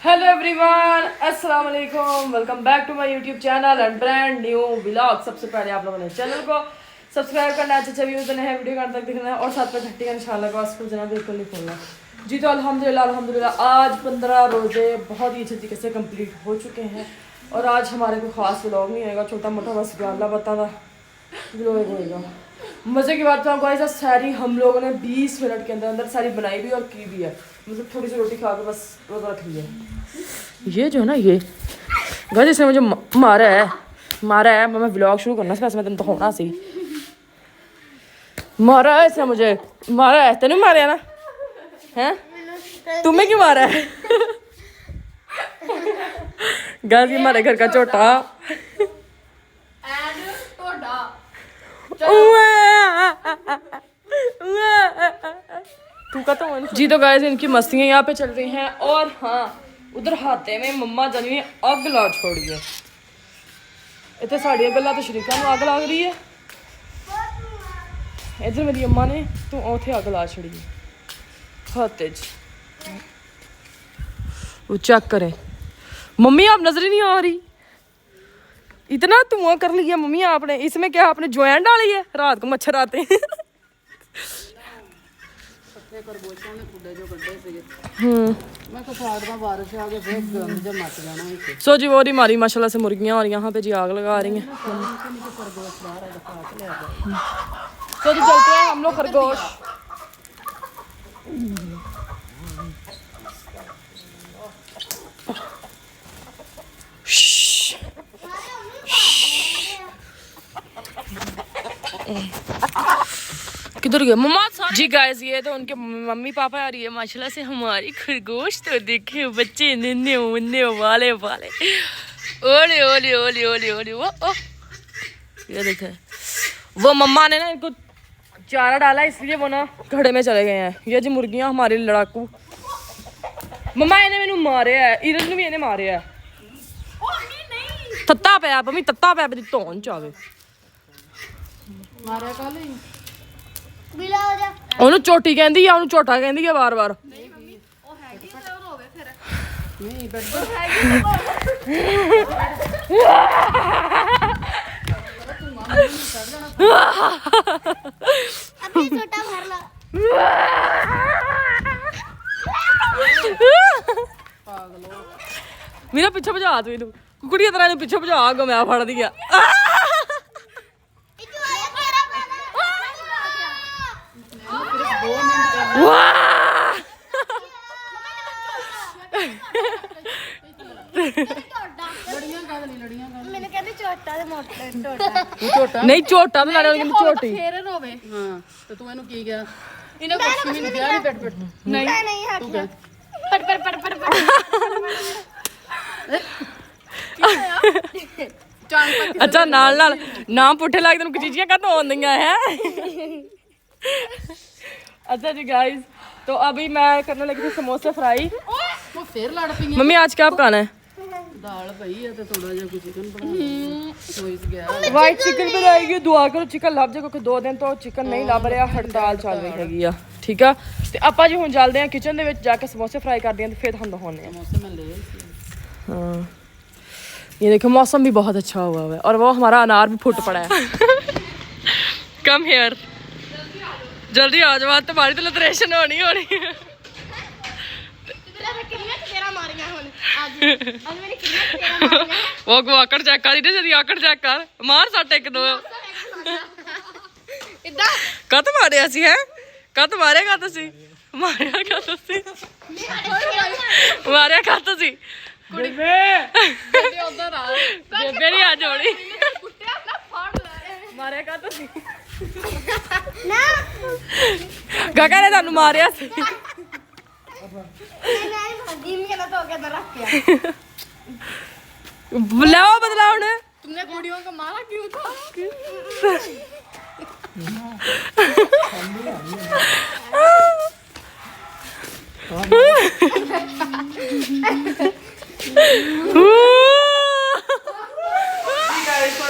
Hello everyone, अस्सलाम वालेकुम। Welcome back to my YouTube channel and brand new vlog. सबसे पहले आप लोगों ने चैनल को सब्सक्राइब करना, अच्छे व्यूज देने हैं, वीडियो का अंत तक देखना है और साथ में घंटी का निशान लगा उसको जना बिल्कुल नहीं खोलना। जी तो अल्हम्दुलिल्लाह आज 15 रोजे बहुत ही अच्छे तरीके से कंप्लीट हो चुके हैं और आज हमारे कोई ख़ास व्लॉग नहीं आएगा, छोटा मोटा बस गाला बता था व्लॉग होएगा। मज़े की बात तो आपको ऐसा सारी हम लोगों ने 20 मिनट के अंदर अंदर सारी बनाई भी और की भी है। मतलब थोड़ी सी रोटी खा के बस रोज़ा रख लिया। ये जो है ना, ये गाइस इसने मुझे मारा है। मैं व्लॉग शुरू करना वैसे मैं तेन दिखाना सी। मारा है इसने मुझे, मारा है तेन मारे ना हैं, तुम्हें क्यों मारा है? गाइस ये हमारे घर का छोटा जी। तो गाइस इनकी मस्तियाँ यहाँ पे चल रही हैं और हाँ उधर हाथे में मम्मा जानी ने अग ला छोड़ी है। इतने साड़ियाँ गल्ला तो शरीका में अग लग रही है, इधर मेरी अम्मा ने तो उथे अग ला छड़ी है हाथे च। वो चेक करें मम्मी, आप नजर ही नहीं आ रही, इतना धुआं कर लिया मम्मी आपने। इसमें क्या आपने ज्वाइन डाली है? रात को मच्छर आते हैं। सो जी वो रही हमारी माशाल्लाह से मुर्गियां और यहाँ पे जी आग लगा रही हैं। तो जी चलते हैं हम लोग खरगोश। किधर गए मम्मा? जी गाइस ये तो उनके मम्मी पापा आ रही है माशाल्लाह से हमारी खरगोश। तो देखे बच्चे नन्हे मुन्ने वाले वाले, ओले ओले ओले ओले ओले वो ये देखे वो मम्मा ने ना इनको चारा डाला इसलिए वो ना घड़े में चले गए हैं। ये जी मुर्गियां हमारी लड़ाकू। मम्मा इन्हें मैनू मारे है, इरन भी इन्हें मारे है। तत्ता पे मम्मी, तत्ता पे दी धोन चावे मारे कल बिला हो जा। ਉਹਨੂੰ ਝੋਟੀ ਕਹਿੰਦੀ ਆ, ਉਹਨੂੰ ਝੋਟਾ ਕਹਿੰਦੀ ਆ ਵਾਰ-ਵਾਰ। ਨਹੀਂ ਮੰਮੀ ਉਹ ਹੈਗੀ ਤੇ ਉਹ ਹੋਵੇ ਫਿਰ ਨਹੀਂ ਬੈਠੋ ਹੈਗੀ ਅਭੀ ਛੋਟਾ ਭਰ ਲਾ ਪਾਗਲੋ। ਮੇਰਾ ਪਿੱਛੇ ਭਜਾ ਤੂੰ ਇਹਨੂੰ, ਕੁਕੜੀਆਂ ਤਰ੍ਹਾਂ ਇਹਨੂੰ ਪਿੱਛੇ ਭਜਾ ਕੇ ਮੈਂ ਫੜਦੀ ਆ। नहीं झोटा तो लाने वाली झोटी फेर होवे। हां तो तू ਇਹਨੂੰ ਕੀ ਗਿਆ? ਇਹਨੇ ਕੁਛ ਵੀ ਨਹੀਂ ਕਿਹਾ। ਨਹੀਂ ਪਟ ਨਹੀਂ ਹੱਥ ਪਟ अच्छा नाल नाल नाम पुठे लाग तेन चीजियां कद आउंदियां है। अच्छा जी गाइस तो अभी मैं करने लगी थी समोसे फ्राई। वो फिर लड़ पई मम्मी। आज क्या पकाना है? दाल पई है तो थोड़ा जा कुछ चिकन बनाना गया। वाइट चिकन बनाएगी, दुआ करो चिकन लभ जाए क्योंकि 2 दिन तो चिकन नहीं लभ रहा, हड़ताल चल रही हैगी आ। ठीक है तो ਆਪਾਂ ਜੀ ਹੁਣ ਚੱਲਦੇ ਹਾਂ ਕਿਚਨ ਦੇ ਵਿੱਚ ਜਾ ਕੇ समोसे फ्राई करते हैं तो फिर ਤੁਹਾਨੂੰ ਦਿਖਾਉਂਦੇ ਹਾਂ समोसे मैं ले। हाँ ये देखो मौसम भी बहुत अच्छा हुआ है और वो हमारा अनार भी फूट पड़ा है। कम हेयर जल्दी आ जाओ, तुम्हारी तो लतरेशन होनी वो को आकड़ चेक कर जल्दी, आकड़ चेक कर, मार सट एक दो कत मारिया सी है, कत मारेगा तुसी मारिया क्या तुसी मारिया क्या तुसी बेबे उधर आ बेबे नहीं आ जोड़ी मारिया क्या तुसी ना गागा ने तानू मारिया सी। बुलाओ बदलाओ ने तुमने कुड़ियों को मारा क्यों था?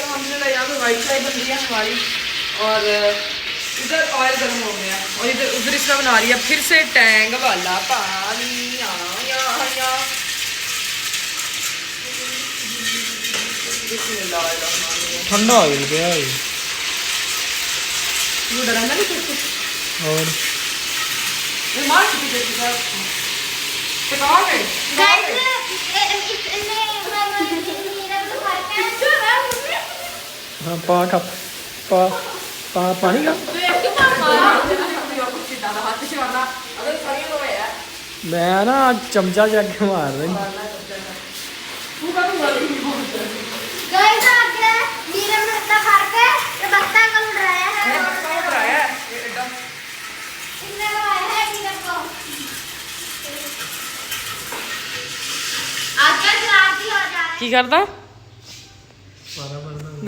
हमने यहाँ पे वाइट चाय बन रही है हमारी और इधर ऑयल गर्म हो गया और इधर उधर इसका बना रही है फिर से टैंक वाला पानी। ठंडा हो गया है वो डराना नहीं कुछ और ये मार के दे दे तो कहां गए गाइस इसने मेरा तो फर्क है क्यों ना मुझे हाँ पा का पा पानी का तो ये क्यों मारा कुछ ज्यादा हाथ से मारना अगर सही तो है मैं ना चमचा जग के मार रही तू का तो गलती गाइस आ गया मेरा में इतना फर्क है ये बत्ता कल उड़ रहा है है बच्चा उठ रहा है एकदम इसने लगाया है मेरे को आजकल शरारती हो जा रहा है की करदा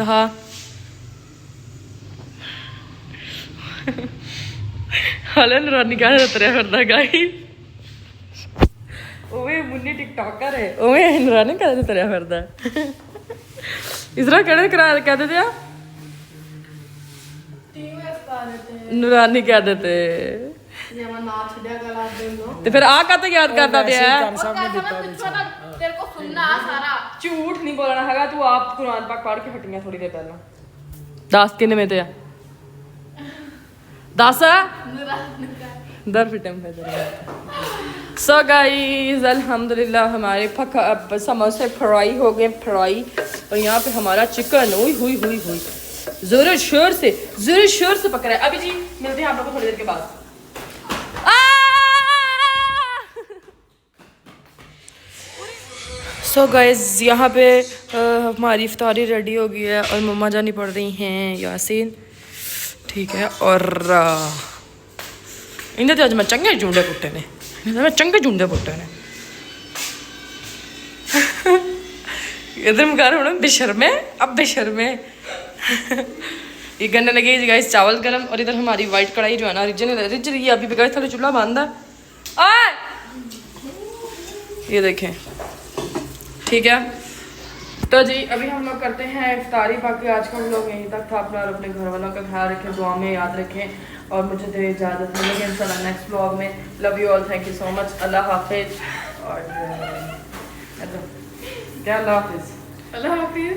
दहा हलन रानी का उतरिया फिरदा गाई ओवे मुन्नी टिकटॉकर है ओवे रानी का उतरिया फिरदा इसरा किहड़े करा कह देते आ नूरानी कह देते ते फिर आ काते याद करदा पिया तेरे को सुनना सारा झूठ नहीं बोलना हैगा तू आप कुरान पाक पढ़ के हटियां थोड़ी देर पहला 10 किन्ने में ते आ 10 दर फिटम है सो गाइस अल्हम्दुलिल्लाह हमारे समोसे फ्राई हो गए फ्राई और यहाँ पे हमारा चिकन हुई हुई जोर शोर से पक रहा है। अभी जी मिलते हैं आप लोगों को थोड़ी देर के बाद। सो गाइस यहाँ पे हमारी इफ्तारी रेडी हो गई है और मम्मा जानी पड़ रही हैं यासीन, ठीक है। और इन्हें तो आज मैं चंगे झुंडे पुट्टे ने, मैं चंगे झुंडे पुट्टे ने इधर मुकार होना बेशर्मे, अब बेशर्मे ये गन्ने लगे जी गाइस चावल गरम, और इधर हमारी वाइट कढ़ाई जो है ना रिज रही है अभी भी गाइस, थोड़ा चूल्हा बांधा है ये देखें, ठीक है। तो जी अभी हम लोग करते हैं इफ्तारी, बाकी आज का हम लोग यहीं तक था। अपना और अपने घर वालों का ख्याल रखें, दुआ में याद रखें और मुझे दे इजाज़त, मिलेंगे इंशाल्लाह नेक्स्ट ब्लॉग में। Love you all, thank you so much, अल्लाह हाफिज़। और क्या अल्लाह हाफिज़, अल्लाह हाफिज़।